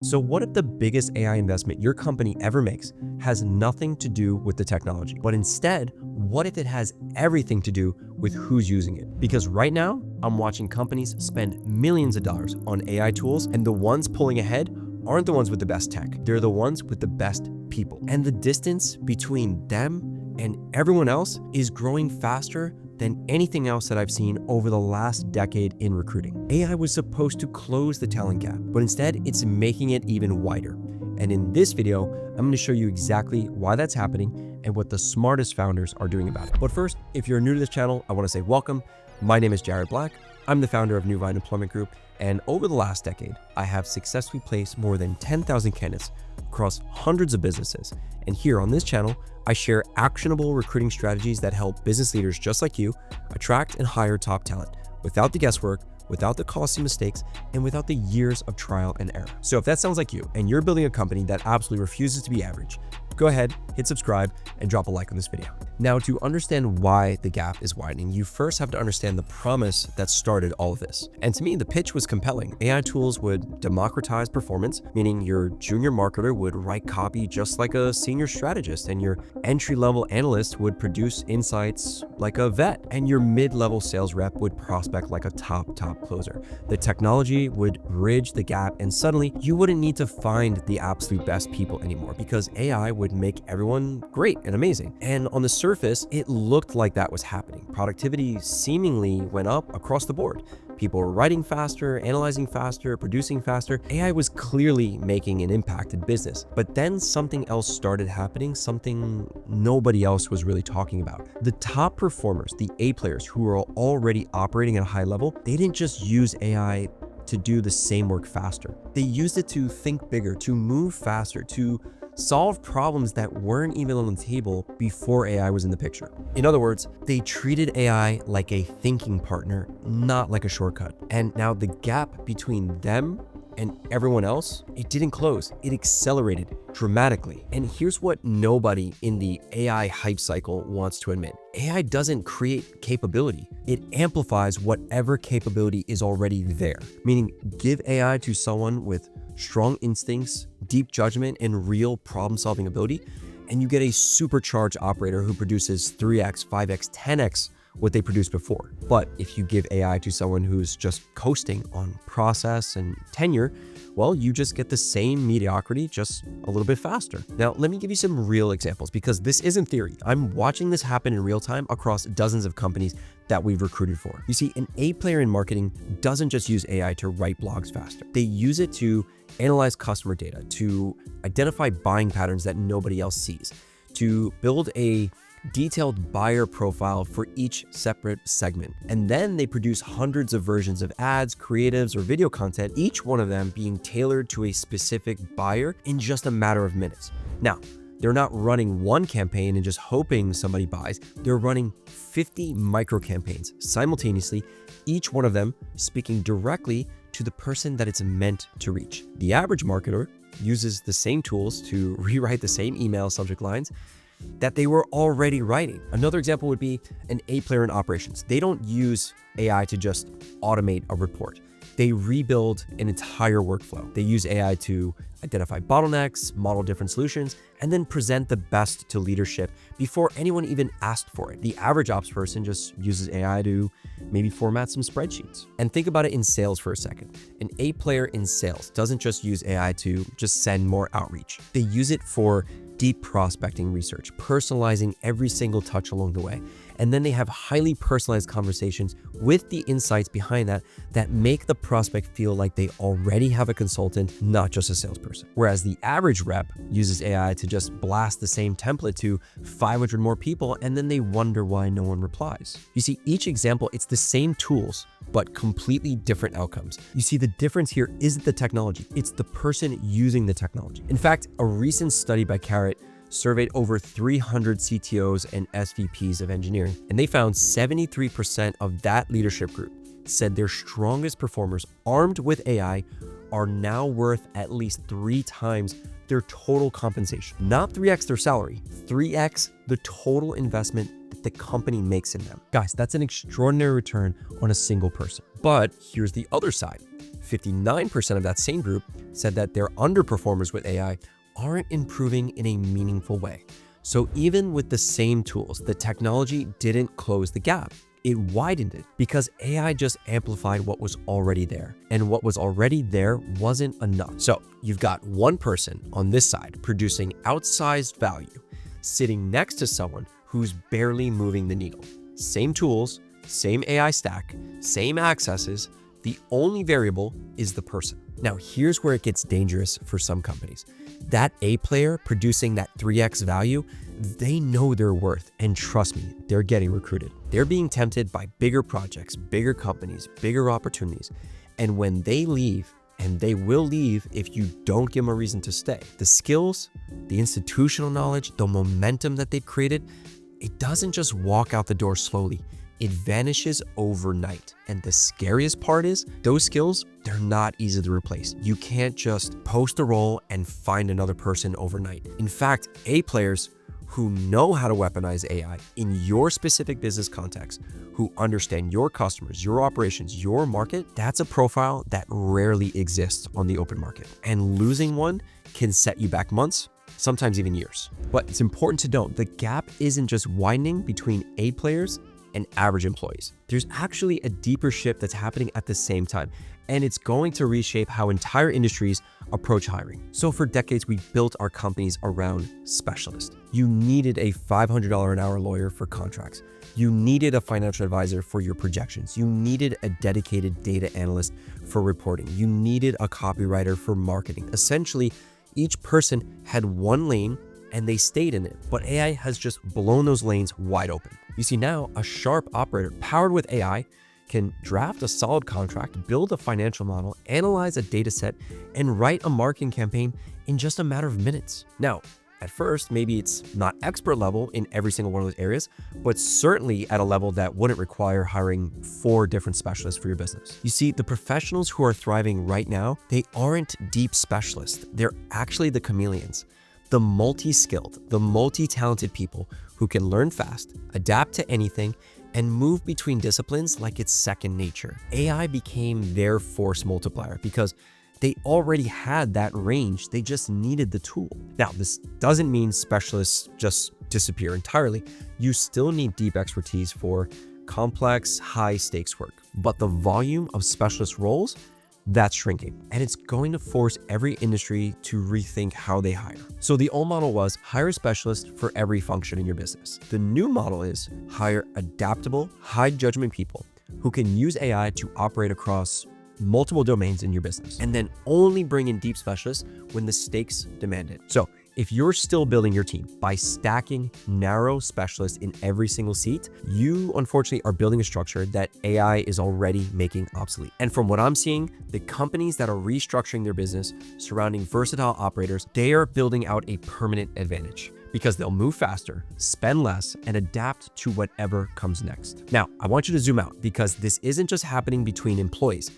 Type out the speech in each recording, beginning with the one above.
So what if the biggest AI investment your company ever makes has nothing to do with the technology, but instead, what if it has everything to do with who's using it? Because right now, I'm watching companies spend millions of dollars on AI tools, and the ones pulling ahead aren't the ones with the best tech. They're the ones with the best people. And the distance between them and everyone else is growing faster than anything else that I've seen over the last decade in recruiting. AI was supposed to close the talent gap, but instead it's making it even wider. And in this video, I'm going to show you exactly why that's happening and what the smartest founders are doing about it. But first, if you're new to this channel, I want to say welcome. My name is Jared Black. I'm the founder of New Vine Employment Group, and over the last decade, I have successfully placed more than 10,000 candidates across hundreds of businesses. And here on this channel, I share actionable recruiting strategies that help business leaders just like you attract and hire top talent without the guesswork, without the costly mistakes, and without the years of trial and error. So if that sounds like you and you're building a company that absolutely refuses to be average, go ahead, hit subscribe, and drop a like on this video. Now, to understand why the gap is widening, you first have to understand the promise that started all of this. And to me, the pitch was compelling. AI tools would democratize performance, meaning your junior marketer would write copy just like a senior strategist, and your entry-level analyst would produce insights like a vet, and your mid-level sales rep would prospect like a top closer. The technology would bridge the gap, and suddenly you wouldn't need to find the absolute best people anymore because AI would make everyone great and amazing. And on the surface, it looked like that was happening. Productivity seemingly went up across the board. People were writing faster, analyzing faster, producing faster. AI was clearly making an impact in business. But then something else started happening, something nobody else was really talking about. The top performers, the A players who were already operating at a high level, they didn't just use AI to do the same work faster. They used it to think bigger, to move faster, to solve problems that weren't even on the table before AI was in the picture. In other words, they treated AI like a thinking partner, not like a shortcut. And now the gap between them and everyone else, it didn't close, it accelerated dramatically. And here's what nobody in the AI hype cycle wants to admit. AI doesn't create capability. It amplifies whatever capability is already there. Meaning, give AI to someone with strong instincts, deep judgment, and real problem-solving ability, and you get a supercharged operator who produces 3x, 5x, 10x what they produced before. But if you give AI to someone who's just coasting on process and tenure, well, you just get the same mediocrity, just a little bit faster. Now, let me give you some real examples because this isn't theory. I'm watching this happen in real time across dozens of companies that we've recruited for. You see, an A player in marketing doesn't just use AI to write blogs faster. They use it to analyze customer data, to identify buying patterns that nobody else sees, to build a detailed buyer profile for each separate segment. And then they produce hundreds of versions of ads, creatives, or video content, each one of them being tailored to a specific buyer in just a matter of minutes. Now, they're not running one campaign and just hoping somebody buys. They're running 50 micro campaigns simultaneously, each one of them speaking directly to the person that it's meant to reach. The average marketer uses the same tools to rewrite the same email subject lines that they were already writing. Another example would be an A player in operations. They don't use AI to just automate a report. They rebuild an entire workflow. They use AI to identify bottlenecks, model different solutions, and then present the best to leadership before anyone even asked for it. The average ops person just uses AI to maybe format some spreadsheets. And think about it in sales for a second. An A player in sales doesn't just use AI to just send more outreach. They use it for deep prospecting research, personalizing every single touch along the way. And then they have highly personalized conversations with the insights behind that make the prospect feel like they already have a consultant, not just a salesperson. Whereas the average rep uses AI to just blast the same template to 500 more people, and then they wonder why no one replies. You see, each example, it's the same tools, but completely different outcomes. You see, the difference here isn't the technology, it's the person using the technology. In fact, a recent study by Carrot surveyed over 300 CTOs and SVPs of engineering, and they found 73% of that leadership group said their strongest performers armed with AI are now worth at least 3 times their total compensation. Not 3x their salary, 3x the total investment that the company makes in them. Guys, that's an extraordinary return on a single person. But here's the other side. 59% of that same group said that their underperformers with AI aren't improving in a meaningful way. So even with the same tools, the technology didn't close the gap. It widened it because AI just amplified what was already there. And what was already there wasn't enough. So you've got one person on this side producing outsized value, sitting next to someone who's barely moving the needle. Same tools, same AI stack, same accesses. The only variable is the person. Now, here's where it gets dangerous for some companies. That A player producing that 3x value, they know their worth, and trust me, they're getting recruited. They're being tempted by bigger projects, bigger companies, bigger opportunities. And when they leave, and they will leave if you don't give them a reason to stay, the skills, the institutional knowledge, the momentum that they've created, it doesn't just walk out the door slowly. It vanishes overnight. And the scariest part is those skills, they're not easy to replace. You can't just post a role and find another person overnight. In fact, A players who know how to weaponize AI in your specific business context, who understand your customers, your operations, your market, that's a profile that rarely exists on the open market. And losing one can set you back months, sometimes even years. But it's important to note, the gap isn't just widening between A players and average employees. There's actually a deeper shift that's happening at the same time, and it's going to reshape how entire industries approach hiring. So for decades, we built our companies around specialists. You needed a $500 an hour lawyer for contracts. You needed a financial advisor for your projections. You needed a dedicated data analyst for reporting. You needed a copywriter for marketing. Essentially, each person had one lane and they stayed in it. But AI has just blown those lanes wide open. You see, now a sharp operator powered with AI can draft a solid contract, build a financial model, analyze a data set, and write a marketing campaign in just a matter of minutes. Now, at first, maybe it's not expert level in every single one of those areas, but certainly at a level that wouldn't require hiring 4 different specialists for your business. You see, the professionals who are thriving right now, they aren't deep specialists. They're actually the chameleons. The multi-skilled, the multi-talented people who can learn fast, adapt to anything, and move between disciplines like it's second nature. AI became their force multiplier because they already had that range, they just needed the tool. Now, this doesn't mean specialists just disappear entirely. You still need deep expertise for complex, high-stakes work, but the volume of specialist roles, that's shrinking, and it's going to force every industry to rethink how they hire. So the old model was hire a specialist for every function in your business. The new model is hire adaptable, high judgment people who can use AI to operate across multiple domains in your business, and then only bring in deep specialists when the stakes demand it. So if you're still building your team by stacking narrow specialists in every single seat, you unfortunately are building a structure that AI is already making obsolete. And from what I'm seeing, the companies that are restructuring their business surrounding versatile operators, they are building out a permanent advantage because they'll move faster, spend less, and adapt to whatever comes next. Now, I want you to zoom out because this isn't just happening between employees.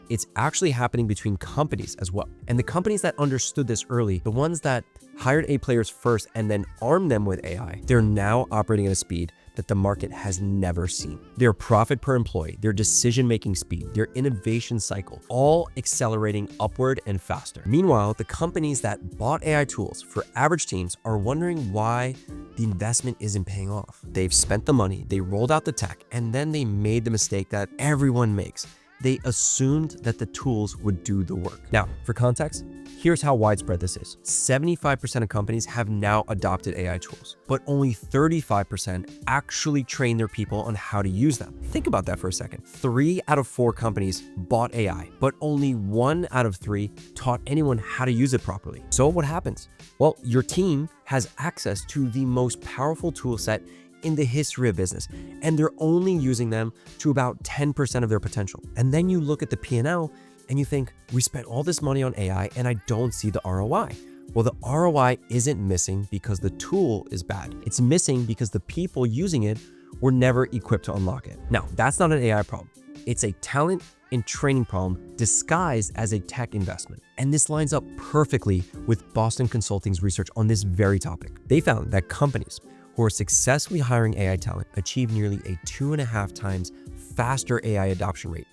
It's actually happening between companies as well. And the companies that understood this early, the ones that hired A players first and then armed them with AI, they're now operating at a speed that the market has never seen. Their profit per employee, their decision-making speed, their innovation cycle, all accelerating upward and faster. Meanwhile, the companies that bought AI tools for average teams are wondering why the investment isn't paying off. They've spent the money, they rolled out the tech, and then they made the mistake that everyone makes. They assumed that the tools would do the work. Now, for context, here's how widespread this is. 75% of companies have now adopted AI tools, but only 35% actually train their people on how to use them. Think about that for a second. 3 out of 4 companies bought AI, but only 1 out of 3 taught anyone how to use it properly. So what happens? Well, your team has access to the most powerful tool set in the history of business, and they're only using them to about 10% of their potential. And then you look at the P&L and you think, we spent all this money on AI and I don't see the ROI. Well, the ROI isn't missing because the tool is bad. It's missing because the people using it were never equipped to unlock it. Now, that's not an AI problem. It's a talent and training problem disguised as a tech investment. And this lines up perfectly with Boston Consulting's research on this very topic. They found that companies who are successfully hiring AI talent achieve nearly a 2.5 times faster AI adoption rate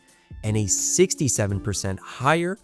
and a 67% higher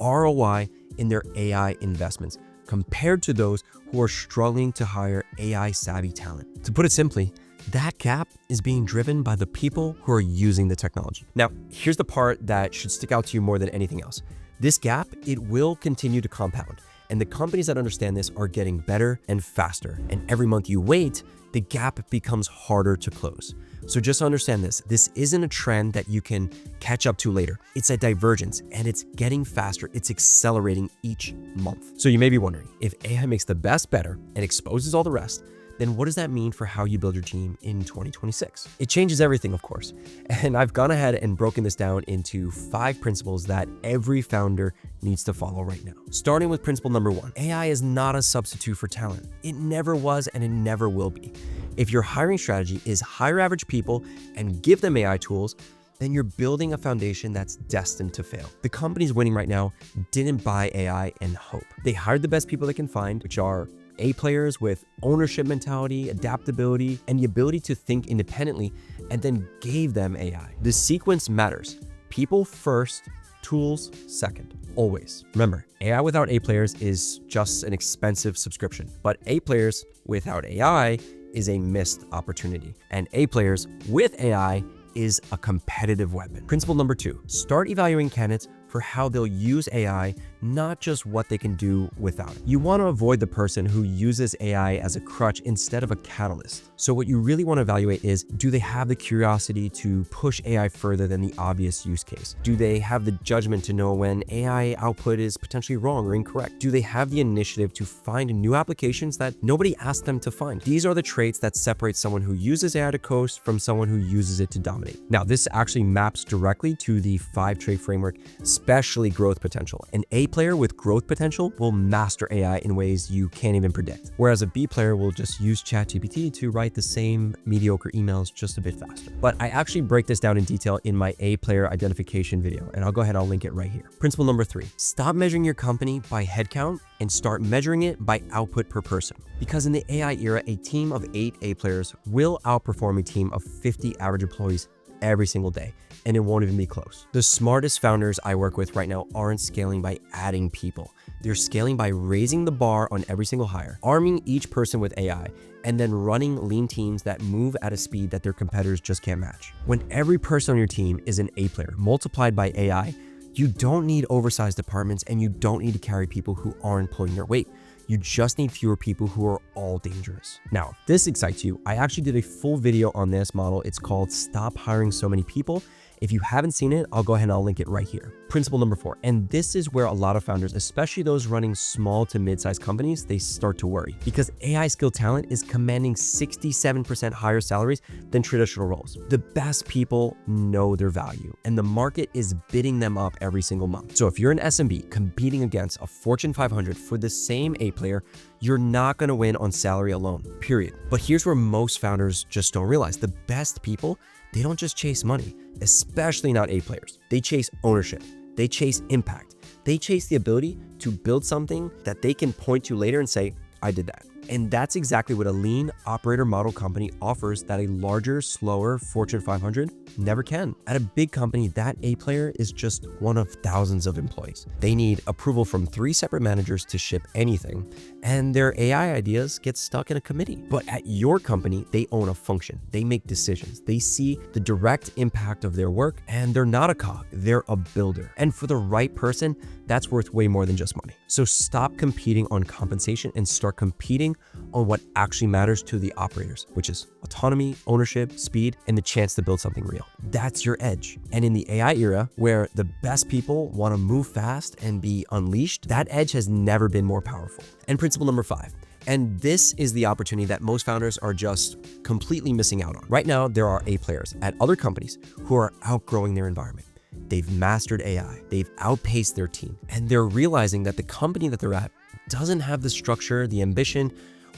ROI in their AI investments compared to those who are struggling to hire AI savvy talent. To put it simply, that gap is being driven by the people who are using the technology. Now, here's the part that should stick out to you more than anything else. This gap, it will continue to compound, and the companies that understand this are getting better and faster. And every month you wait, the gap becomes harder to close. So just understand this. This isn't a trend that you can catch up to later. It's a divergence, and it's getting faster. It's accelerating each month. So you may be wondering, if AI makes the best better and exposes all the rest, then what does that mean for how you build your team in 2026? It changes everything, of course. And I've gone ahead and broken this down into 5 principles that every founder needs to follow right now. Starting with principle number 1, AI is not a substitute for talent. It never was and it never will be. If your hiring strategy is hire average people and give them AI tools, then you're building a foundation that's destined to fail. The companies winning right now didn't buy AI and hope. They hired the best people they can find, which are A players with ownership mentality, adaptability, and the ability to think independently, and then gave them AI. The sequence matters. People first, tools second, always. Remember, AI without A players is just an expensive subscription, but A players without AI is a missed opportunity, and A players with AI is a competitive weapon. Principle number 2, start evaluating candidates for how they'll use AI, not just what they can do without it. You want to avoid the person who uses AI as a crutch instead of a catalyst. So what you really want to evaluate is, do they have the curiosity to push AI further than the obvious use case? Do they have the judgment to know when AI output is potentially wrong or incorrect? Do they have the initiative to find new applications that nobody asked them to find? These are the traits that separate someone who uses AI to coast from someone who uses it to dominate. Now, this actually maps directly to the 5-trait framework, especially growth potential. An A player with growth potential will master AI in ways you can't even predict, whereas a B player will just use ChatGPT to write the same mediocre emails just a bit faster. But I actually break this down in detail in my A player identification video, and I'll go ahead and I'll link it right here. Principle number 3, stop measuring your company by headcount and start measuring it by output per person. Because in the AI era, a team of 8 A players will outperform a team of 50 average employees every single day, and it won't even be close. The smartest founders I work with right now aren't scaling by adding people. They're scaling by raising the bar on every single hire, arming each person with AI, and then running lean teams that move at a speed that their competitors just can't match. When every person on your team is an A player multiplied by AI, you don't need oversized departments, and you don't need to carry people who aren't pulling their weight. You just need fewer people who are all dangerous. Now, if this excites you, I actually did a full video on this model. It's called Stop Hiring So Many People. If you haven't seen it, I'll go ahead and I'll link it right here. Principle number 4, and this is where a lot of founders, especially those running small to mid-sized companies, they start to worry, because AI skilled talent is commanding 67% higher salaries than traditional roles. The best people know their value, and the market is bidding them up every single month. So if you're an SMB competing against a Fortune 500 for the same A player, you're not going to win on salary alone, period. But here's where most founders just don't realize: the best people, they don't just chase money, especially not A players. They chase ownership. They chase impact. They chase the ability to build something that they can point to later and say, I did that. And that's exactly what a lean operator model company offers that a larger, slower Fortune 500 never can. At a big company, that A player is just one of thousands of employees. They need approval from 3 separate managers to ship anything, and their AI ideas get stuck in a committee. But at your company, they own a function. They make decisions. They see the direct impact of their work, and they're not a cog, they're a builder. And for the right person, that's worth way more than just money. So stop competing on compensation and start competing on what actually matters to the operators, which is autonomy, ownership, speed, and the chance to build something real. That's your edge. And in the AI era, where the best people want to move fast and be unleashed, that edge has never been more powerful. And principle number 5, and this is the opportunity that most founders are just completely missing out on. Right now, there are A players at other companies who are outgrowing their environment. They've mastered AI, they've outpaced their team, and they're realizing that the company that they're at doesn't have the structure, the ambition,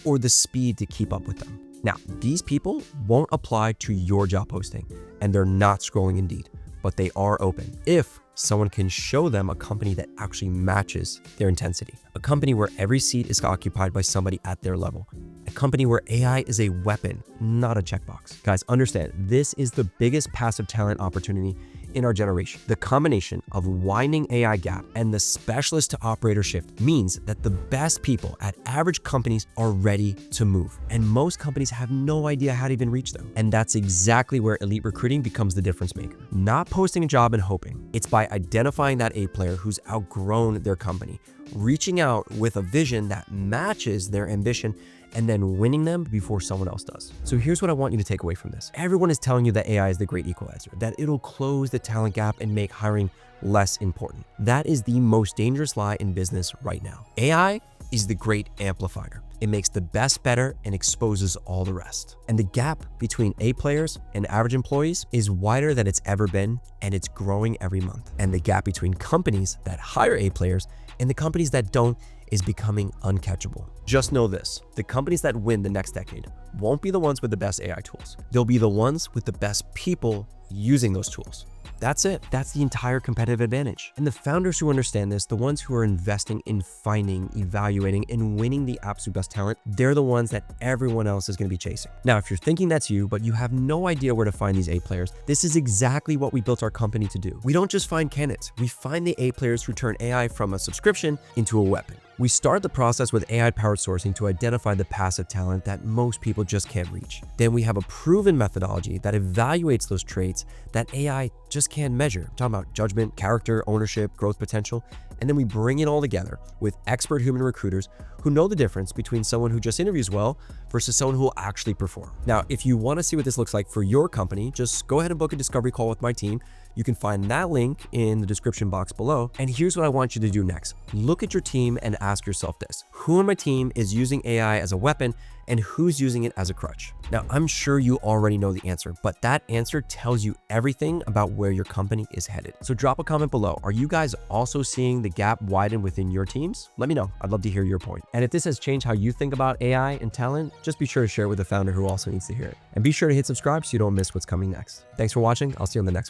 or the speed to keep up with them. Now, these people won't apply to your job posting, and they're not scrolling Indeed, but they are open if someone can show them a company that actually matches their intensity. A company where every seat is occupied by somebody at their level. A company where AI is a weapon, not a checkbox. Guys, understand, this is the biggest passive talent opportunity in our generation. The combination of widening AI gap and the specialist to operator shift means that the best people at average companies are ready to move. And most companies have no idea how to even reach them. And that's exactly where elite recruiting becomes the difference maker. Not posting a job and hoping. It's by identifying that A player who's outgrown their company, reaching out with a vision that matches their ambition, and then winning them before someone else does. So here's what I want you to take away from this. Everyone is telling you that AI is the great equalizer, that it'll close the talent gap and make hiring less important. That is the most dangerous lie in business right now. AI is the great amplifier. It makes the best better and exposes all the rest. And the gap between A players and average employees is wider than it's ever been, and it's growing every month. And the gap between companies that hire A players and the companies that don't is becoming uncatchable. Just know this, the companies that win the next decade won't be the ones with the best AI tools. They'll be the ones with the best people using those tools. That's it. That's the entire competitive advantage. And the founders who understand this, the ones who are investing in finding, evaluating, and winning the absolute best talent, they're the ones that everyone else is going to be chasing. Now, if you're thinking that's you, but you have no idea where to find these A players, this is exactly what we built our company to do. We don't just find candidates. We find the A players who turn AI from a subscription into a weapon. We start the process with AI-powered sourcing to identify the passive talent that most people just can't reach. Then we have a proven methodology that evaluates those traits that AI just can't measure. I'm talking about judgment, character, ownership, growth potential. And then we bring it all together with expert human recruiters who know the difference between someone who just interviews well versus someone who will actually perform. Now, if you want to see what this looks like for your company, just go ahead and book a discovery call with my team. You can find that link in the description box below. And here's what I want you to do next. Look at your team and ask yourself this: who on my team is using AI as a weapon and who's using it as a crutch? Now, I'm sure you already know the answer, but that answer tells you everything about where your company is headed. So drop a comment below. Are you guys also seeing the gap widen within your teams? Let me know. I'd love to hear your point. And if this has changed how you think about AI and talent, just be sure to share it with a founder who also needs to hear it. And be sure to hit subscribe so you don't miss what's coming next. Thanks for watching. I'll see you on the next one.